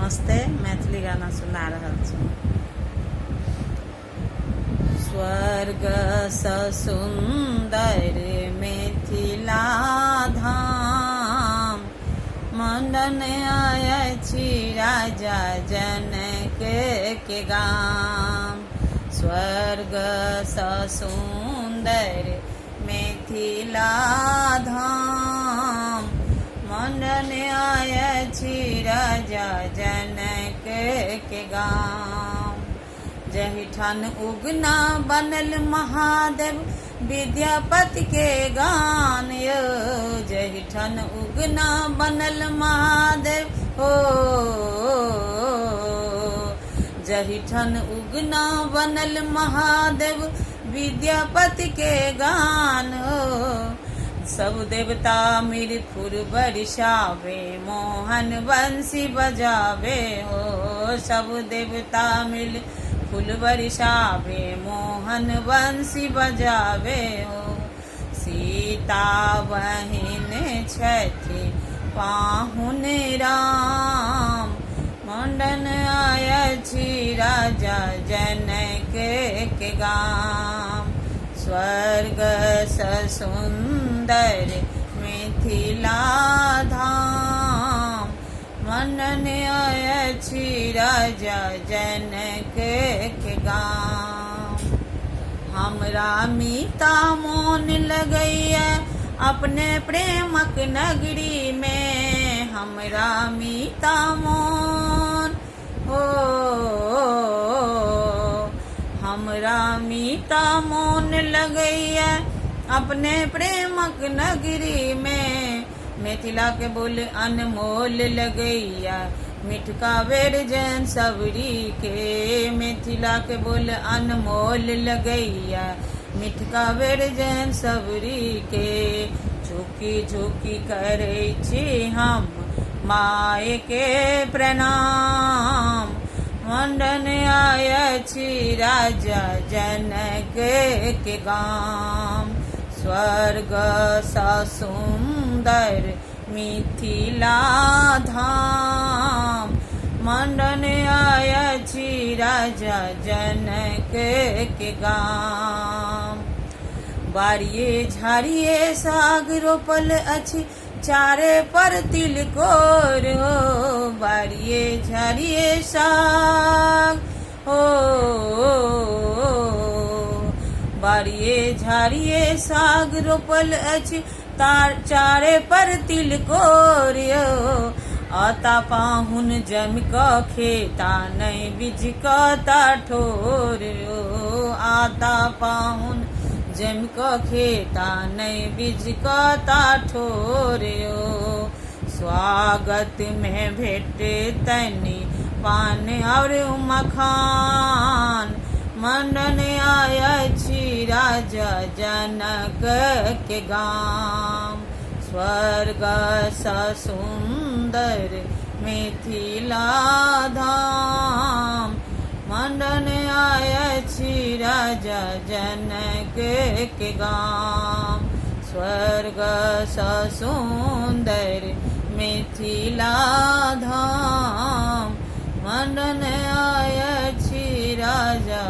नमस्ते, मैथिली गाना सुना रहल छौं। स्वर्ग सँ सुंदर मिथिला धाम, मंडन अछि राजा जनक के गाम। स्वर्ग सँ सुंदर मिथिला धाम, मंडन अछि राजा जनक के गाम। जहिठान उगना बनल महादेव विद्यापति के गान यो, जहिठान उगना बनल महादेव हो, जहिठान उगना बनल महादेव विद्यापति के गान हो। सब देवता मिल फूल बरसावे, मोहन बंसी बजावे हो। सब देवता मिल फूल बरसावे, मोहन बंसी बजावे हो। सीता बहिन छथि पाहुन राम, मंडन अछि राजा जनक के गाम। स्वर्ग सँ सुंदर मिथिला धाम, मंडन अछि राजा जनक के गाम। हमरा मीता मोन लगैया अपने प्रेमक नगरी में, हमरा मीता मोन हो, हमरा मीता मोन लगैया अपने प्रेमक नगरी में। मिथिला के बोल अनमोल लगैया, मिठका बेर जैन सबरी के। मिथिला के बोल अनमोल लगैया, मिठका बेर जैन सबरी के। झुकी झुकी करै छी हम माय के प्रणाम, मंडन अछि राजा जनक के गाम। स्वर्ग सँ सुंदर मिथिला धाम, मंडन अछि राजा जनक के गाम। बारिये झाड़िये साग रोपल अछि, चारे पर तिलकोर हो। बारिये झाड़िये साग हो, बारिये झाड़िये साग रोपल अछि, चारे पर तिलकोर यो। आता पाहुन जम क खेता, नहीं बीज क ताठोर यो। आता पाहुन जम क खेता, नहीं बीज क ताठोर यो। स्वागत में भेटे तनी पान और मखान, मंडन अछि राजा जनक के गाम। स्वर्ग सँ सुंदर मिथिला धाम, मंडन अछि राजा जनक के गाम। स्वर्ग सँ सुंदर मिथिला धाम, मंडन अछि राजा